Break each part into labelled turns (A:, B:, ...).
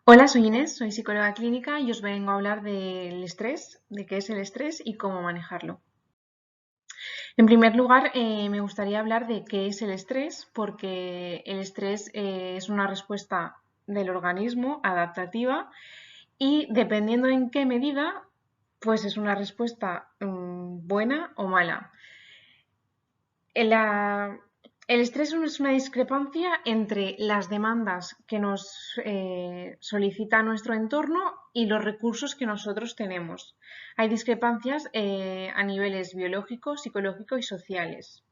A: Hola, soy Inés, soy psicóloga clínica y os vengo a hablar del estrés, de qué es el estrés y cómo manejarlo. En primer lugar, me gustaría hablar de qué es el estrés, porque el estrés es una respuesta del organismo adaptativa y dependiendo en qué medida, pues es una respuesta buena o mala. La- el estrés es una discrepancia entre las demandas que nos solicita nuestro entorno y los recursos que nosotros tenemos. Hay discrepancias a niveles biológico, psicológico y sociales.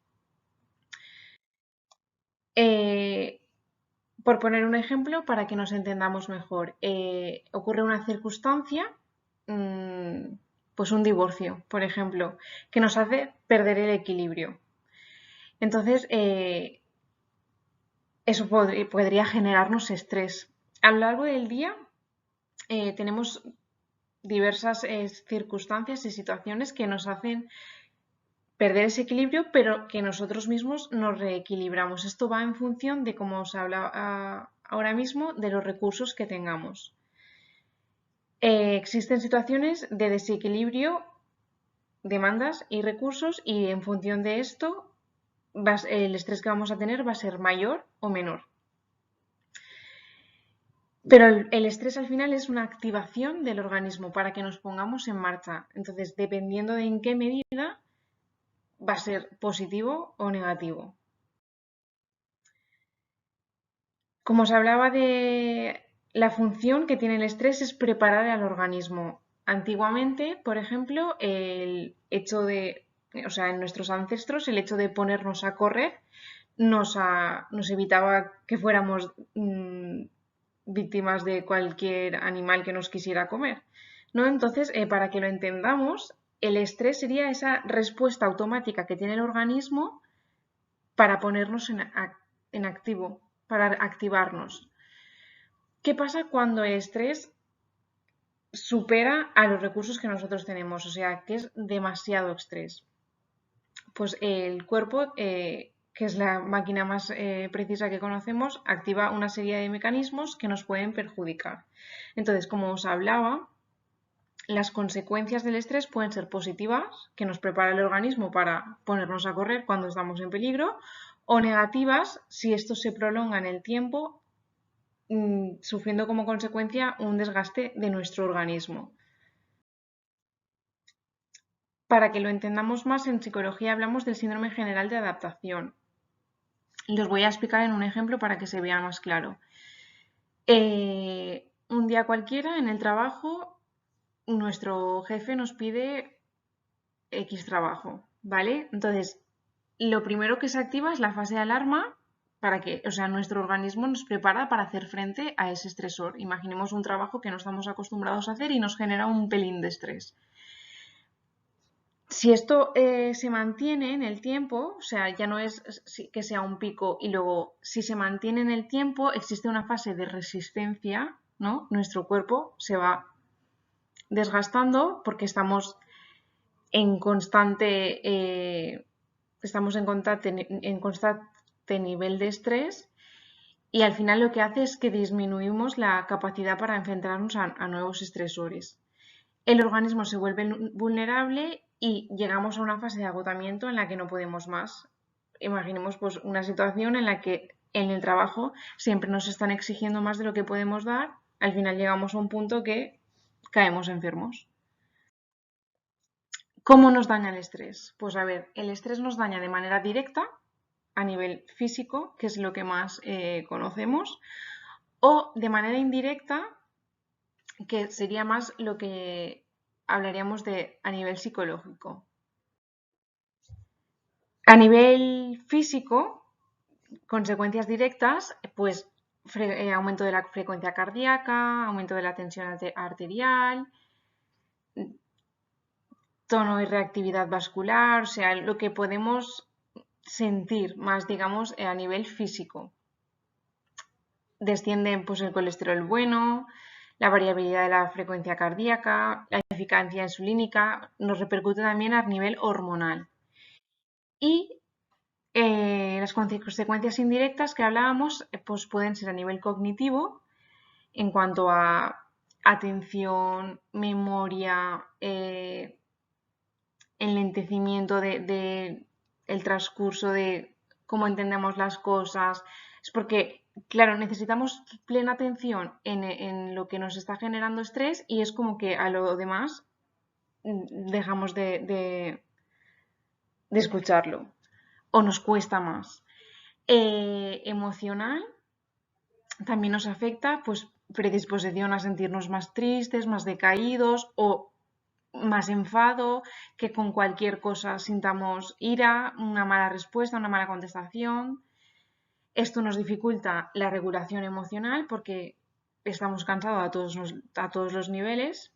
A: Eh, por poner un ejemplo, para que nos entendamos mejor, ocurre una circunstancia, mm, pues un divorcio, por ejemplo, que nos hace perder el equilibrio. Entonces, eso podría generarnos estrés. A lo largo del día tenemos diversas circunstancias y situaciones que nos hacen perder ese equilibrio, pero que nosotros mismos nos reequilibramos. Esto va en función de, como os habla ahora mismo, de los recursos que tengamos. Existen situaciones de desequilibrio, demandas y recursos, y en función de esto, el estrés que vamos a tener va a ser mayor o menor. Pero el estrés al final es una activación del organismo para que nos pongamos en marcha. Entonces, dependiendo de en qué medida, va a ser positivo o negativo. Como os hablaba de la función que tiene el estrés es preparar al organismo. Antiguamente, por ejemplo, el hecho de, o sea, en nuestros ancestros, el hecho de ponernos a correr nos evitaba que fuéramos víctimas de cualquier animal que nos quisiera comer, ¿no? Entonces, para que lo entendamos, el estrés sería esa respuesta automática que tiene el organismo para ponernos en activo, para activarnos. ¿Qué pasa cuando el estrés supera a los recursos que nosotros tenemos? O sea, que es demasiado estrés. Pues el cuerpo, que es la máquina más precisa que conocemos, activa una serie de mecanismos que nos pueden perjudicar. Entonces, como os hablaba, las consecuencias del estrés pueden ser positivas, que nos prepara el organismo para ponernos a correr cuando estamos en peligro, o negativas si esto se prolonga en el tiempo, sufriendo como consecuencia un desgaste de nuestro organismo. Para que lo entendamos más, en psicología hablamos del síndrome general de adaptación. Los voy a explicar en un ejemplo para que se vea más claro. Un día cualquiera en el trabajo, nuestro jefe nos pide X trabajo, ¿vale? Entonces, lo primero que se activa es la fase de alarma para que, o sea, nuestro organismo nos prepara para hacer frente a ese estresor. Imaginemos un trabajo que no estamos acostumbrados a hacer y nos genera un pelín de estrés. Si esto se mantiene en el tiempo, o sea, ya no es que sea un pico y luego, si se mantiene en el tiempo, existe una fase de resistencia, ¿no? Nuestro cuerpo se va desgastando porque en constante, en constante nivel de estrés y al final lo que hace es que disminuimos la capacidad para enfrentarnos a nuevos estresores. El organismo se vuelve vulnerable y llegamos a una fase de agotamiento en la que no podemos más. Imaginemos pues una situación en la que en el trabajo siempre nos están exigiendo más de lo que podemos dar, al final llegamos a un punto que caemos enfermos. ¿Cómo nos daña el estrés? Pues a ver, el estrés nos daña de manera directa a nivel físico, que es lo que más conocemos, o de manera indirecta, que sería más lo que hablaríamos de a nivel psicológico. A nivel físico, consecuencias directas, pues aumento de la frecuencia cardíaca, aumento de la tensión arterial, tono y reactividad vascular, o sea, lo que podemos sentir más, digamos, a nivel físico. Descienden pues, el colesterol bueno, la variabilidad de la frecuencia cardíaca, la eficacia insulínica, nos repercute también a nivel hormonal. Y las consecuencias indirectas que hablábamos pues pueden ser a nivel cognitivo, en cuanto a atención, memoria, enlentecimiento de el transcurso de cómo entendemos las cosas. Es porque, claro, necesitamos plena atención en lo que nos está generando estrés y es como que a lo demás dejamos de escucharlo o nos cuesta más. Emocional también nos afecta, pues predisposición a sentirnos más tristes, más decaídos o más enfado, que con cualquier cosa sintamos ira, una mala respuesta, una mala contestación. Esto nos dificulta la regulación emocional porque estamos cansados a todos los niveles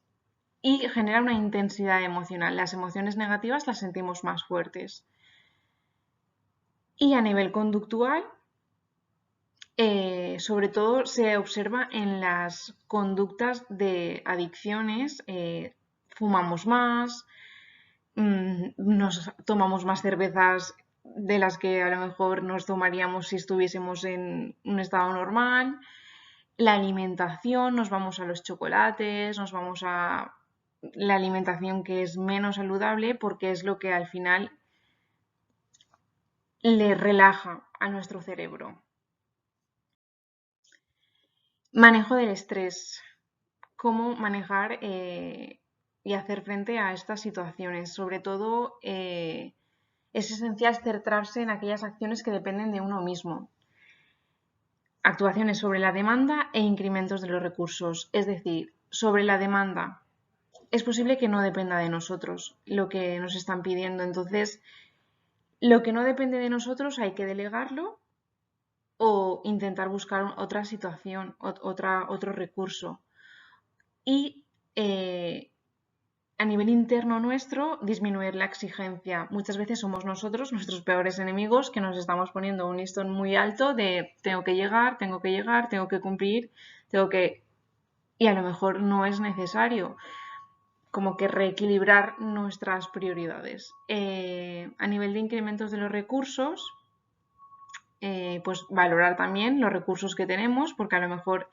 A: y genera una intensidad emocional. Las emociones negativas las sentimos más fuertes. Y a nivel conductual, sobre todo se observa en las conductas de adicciones, fumamos más, nos tomamos más cervezas de las que a lo mejor nos tomaríamos si estuviésemos en un estado normal, la alimentación, nos vamos a los chocolates, nos vamos a la alimentación que es menos saludable porque es lo que al final le relaja a nuestro cerebro. Manejo del estrés. Cómo manejar y hacer frente a estas situaciones. Sobre todo es esencial centrarse en aquellas acciones que dependen de uno mismo. Actuaciones sobre la demanda e incrementos de los recursos. Es decir, sobre la demanda. Es posible que no dependa de nosotros lo que nos están pidiendo. Entonces, lo que no depende de nosotros hay que delegarlo o intentar buscar otra situación, otro recurso. Y a nivel interno nuestro, disminuir la exigencia. Muchas veces somos nosotros nuestros peores enemigos que nos estamos poniendo un listón muy alto de tengo que llegar, tengo que llegar, tengo que cumplir, tengo que... Y a lo mejor no es necesario como que reequilibrar nuestras prioridades. A nivel de incrementos de los recursos, pues valorar también los recursos que tenemos, porque a lo mejor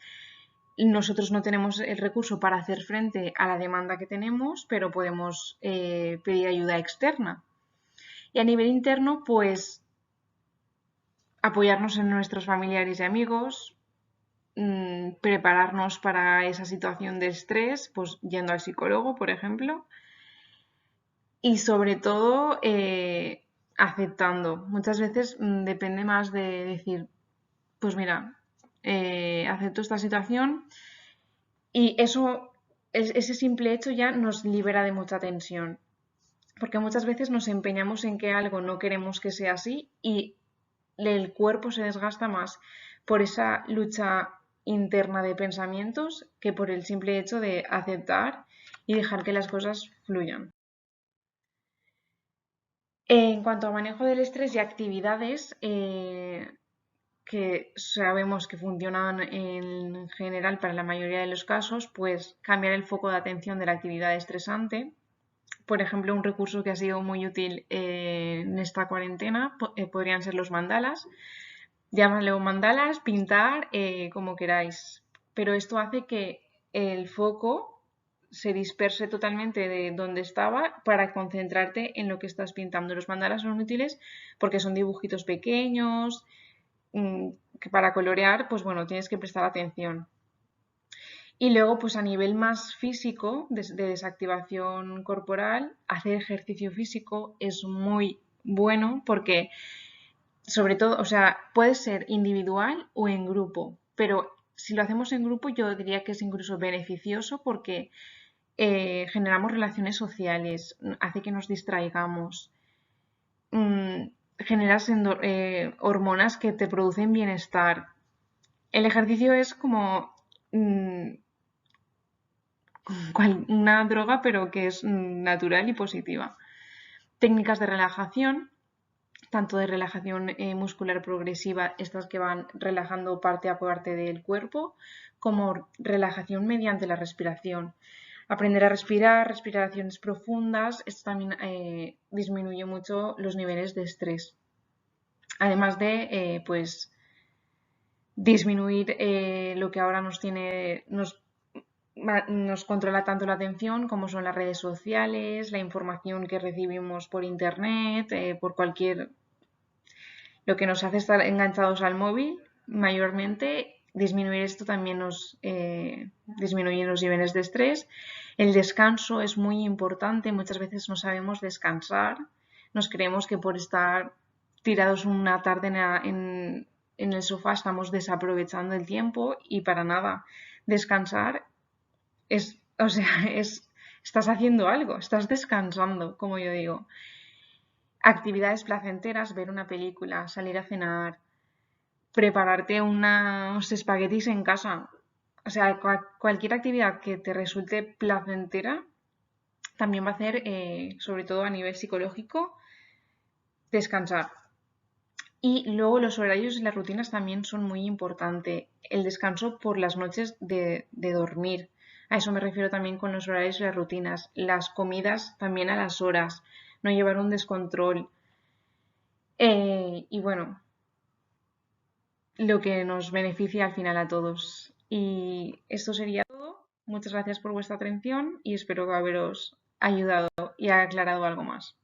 A: nosotros no tenemos el recurso para hacer frente a la demanda que tenemos, pero podemos pedir ayuda externa. Y a nivel interno, pues apoyarnos en nuestros familiares y amigos, prepararnos para esa situación de estrés, pues yendo al psicólogo, por ejemplo. Y sobre todo, aceptando. Muchas veces depende más de decir, pues mira, acepto esta situación. Y eso, ese simple hecho ya nos libera de mucha tensión, porque muchas veces nos empeñamos en que algo no queremos que sea así y el cuerpo se desgasta más por esa lucha interna de pensamientos que por el simple hecho de aceptar y dejar que las cosas fluyan. En cuanto a manejo del estrés y actividades, que sabemos que funcionan en general para la mayoría de los casos, pues cambiar el foco de atención de la actividad estresante. Por ejemplo, un recurso que ha sido muy útil en esta cuarentena podrían ser los mandalas. Llámalo mandalas, pintar, como queráis. Pero esto hace que el foco se disperse totalmente de donde estaba para concentrarte en lo que estás pintando. Los mandalas son útiles porque son dibujitos pequeños, que para colorear, pues bueno, tienes que prestar atención. Y luego, pues a nivel más físico, de desactivación corporal, hacer ejercicio físico es muy bueno porque, sobre todo, o sea, puede ser individual o en grupo, pero si lo hacemos en grupo yo diría que es incluso beneficioso porque generamos relaciones sociales, hace que nos distraigamos, generas hormonas que te producen bienestar. El ejercicio es como una droga, pero que es natural y positiva. Técnicas de relajación, tanto de relajación muscular progresiva, estas que van relajando parte a parte del cuerpo, como relajación mediante la respiración. Aprender a respirar, respiraciones profundas, esto también disminuye mucho los niveles de estrés. Además de, pues, disminuir lo que ahora nos controla tanto la atención, como son las redes sociales, la información que recibimos por internet, por lo que nos hace estar enganchados al móvil mayormente. Disminuir esto también nos disminuye los niveles de estrés. El descanso es muy importante, muchas veces no sabemos descansar, nos creemos que por estar tirados una tarde en el sofá estamos desaprovechando el tiempo, y para nada. Descansar es, o sea, estás haciendo algo, estás descansando, como yo digo. Actividades placenteras, ver una película, salir a cenar, prepararte unos espaguetis en casa. O sea, cualquier actividad que te resulte placentera también va a hacer, sobre todo a nivel psicológico, descansar. Y luego los horarios y las rutinas también son muy importantes. El descanso por las noches de dormir. A eso me refiero también con los horarios y las rutinas. Las comidas también a las horas. No llevar un descontrol. Y bueno, lo que nos beneficia al final a todos. Y esto sería todo. Muchas gracias por vuestra atención y espero haberos ayudado y aclarado algo más.